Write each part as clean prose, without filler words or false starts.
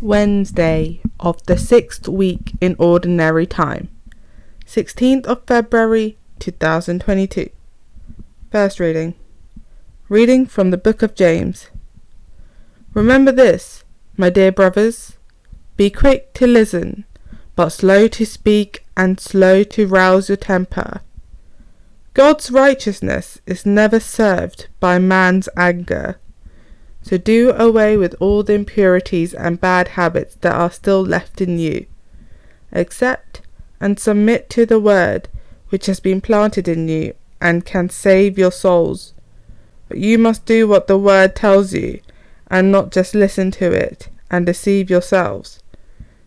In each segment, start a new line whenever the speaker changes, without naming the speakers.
Wednesday of the 6th week in Ordinary Time, 16th of February 2022. First reading. Reading from the book of James. Remember this, my dear brothers. Be quick to listen, but slow to speak and slow to rouse your temper. God's righteousness is never served by man's anger. So do away with all the impurities and bad habits that are still left in you. Accept and submit to the word which has been planted in you and can save your souls. But you must do what the word tells you, and not just listen to it and deceive yourselves.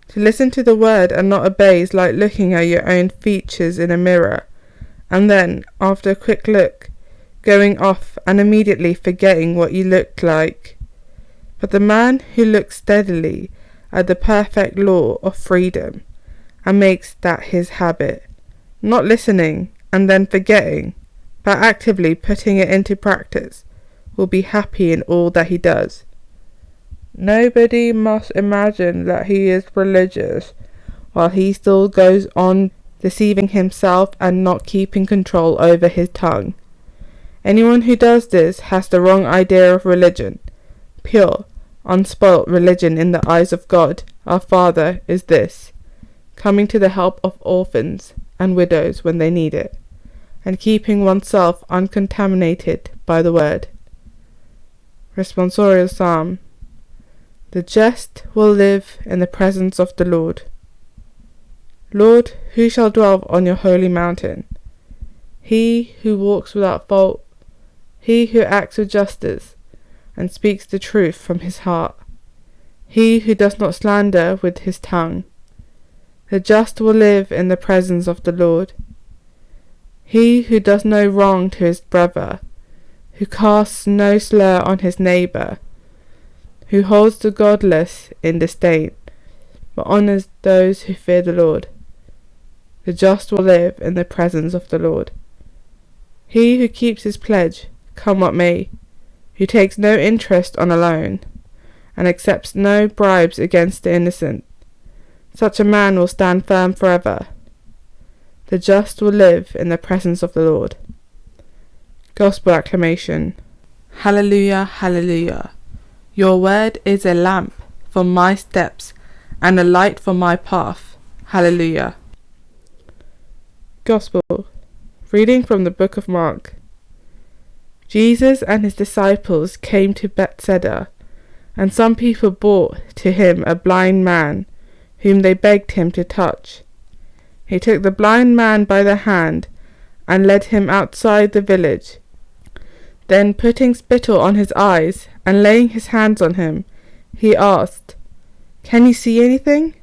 To listen to the word and not obey is like looking at your own features in a mirror, and then, after a quick look, going off and immediately forgetting what you looked like. But the man who looks steadily at the perfect law of freedom and makes that his habit, not listening and then forgetting, but actively putting it into practice, will be happy in all that he does. Nobody must imagine that he is religious while he still goes on deceiving himself and not keeping control over his tongue. Anyone who does this has the wrong idea of religion. Pure, unspoilt religion in the eyes of God, our Father, is this: coming to the help of orphans and widows when they need it, and keeping oneself uncontaminated by the word. Responsorial Psalm. The just will live in the presence of the Lord. Lord, who shall dwell on your holy mountain? He who walks without fault, he who acts with justice, and speaks the truth from his heart, he who does not slander with his tongue. The just will live in the presence of the Lord. He who does no wrong to his brother, who casts no slur on his neighbour, who holds the godless in disdain, but honours those who fear the Lord. The just will live in the presence of the Lord. He who keeps his pledge, come what may, who takes no interest on a loan, and accepts no bribes against the innocent, such a man will stand firm forever. The just will live in the presence of the Lord. Gospel acclamation. Hallelujah, hallelujah. Your word is a lamp for my steps and a light for my path. Hallelujah. Gospel. Reading from the book of Mark. Jesus and his disciples came to Bethsaida, and some people brought to him a blind man, whom they begged him to touch. He took the blind man by the hand and led him outside the village. Then, putting spittle on his eyes and laying his hands on him, he asked, "Can you see anything?"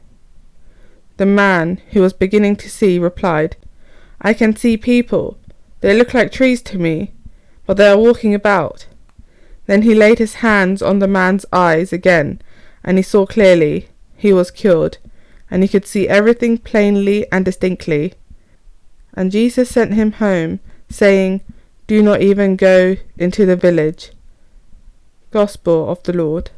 The man, who was beginning to see, replied, "I can see people. They look like trees to me, but they are walking about." Then he laid his hands on the man's eyes again, and he saw clearly. He was cured, and he could see everything plainly and distinctly. And Jesus sent him home, saying, "Do not even go into the village." Gospel of the Lord.